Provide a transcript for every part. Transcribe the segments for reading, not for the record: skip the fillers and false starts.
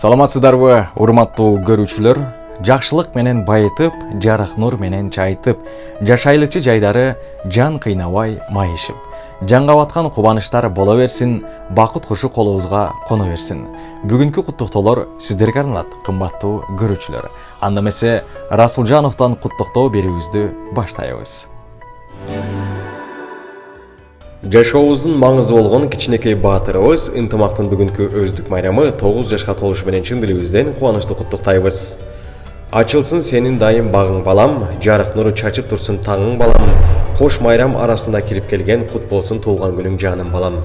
Саламатсыздарбы, урматтуу көрүүчүлөр? Жакшылык менен байытып, жарык нур менен чайытып, жашайлычы жайдары жан кыйнабай майышып. Жанга баткан кубанычтар боло берсин, бакыт кушу колубузга коно берсин. Бүгүнкү куттуктоолор сиздерге арналат, кымбаттуу көрүүчүлөр. Анда эмесе Расулжановдон куттуктоо берүүбүздү баштайбыз. Жашообуздун маңызы болгон кичинекей баатырыбыз ынтымактын бүгүнкү өздүк майрамы 9 жашка толушу менен чын дилибизден кубанычтуу куттуктайбыз. Ачылсын сенин дайым багың балам, жарык нуру чачып турсун таңың балам, кош майрам арасында кирип келген кут болсун туулган күнүң жаным балам.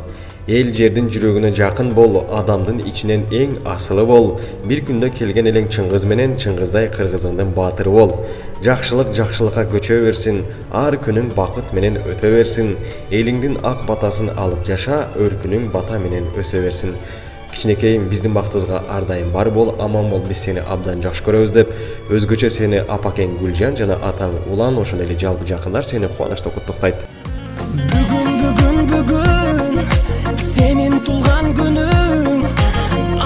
Эл жердин жүрөгүнө жакын бол, адамдын ичинен эң асылы бол. Бир күндө келген элең Чыңгыз менен, Чыңгыздай кыргызыңдын баатыры бол. Жакшылык жакшылыкка көчө берсин, ар күнүң бакыт менен өтө берсин. Элиңдин ак батасын алып жаша, өркүнүң бата менен өсө берсин. Кичинекейим, биздин бактыбызга ар дайым бар бол, аман бол, биз сени абдан жакшы көрөбүз деп, өзгөчө сени апакең Гүлжан жана атаң Улан, ошондой эле жалпы жакындар сени кубанычтуу куттуктайт. Бүгүн сенин тулган күнүң,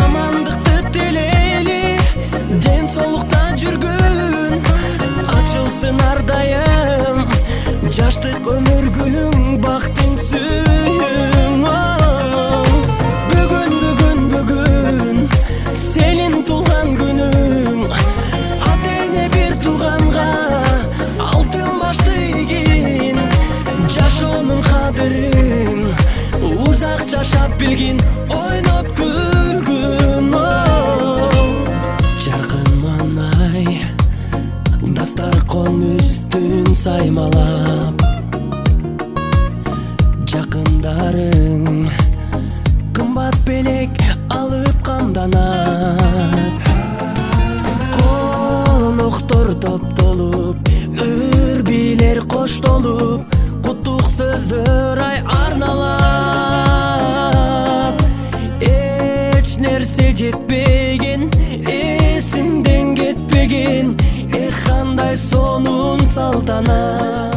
амандыкты телейли, ден соолукта жүргүн, ачылсын ар дайым жаштык өмүр гүлүң, бактың сүйүң. Бүгүн сенин тулган күнүң, ата эне бир тууганга алтын башты ийгин, жашоонун кадырын узак жашап билгин, ойноп күлгүн. Жаркын манай дастаркон үстүн саймалап, жакындарың кымбат белек алып камданат, коноктор топтолуп, үрбилер коштолуп, куттук сөздөр ай арналат. Эч нерсе жетпеген, эсиңден кетпеген, кандай сонун салтанат.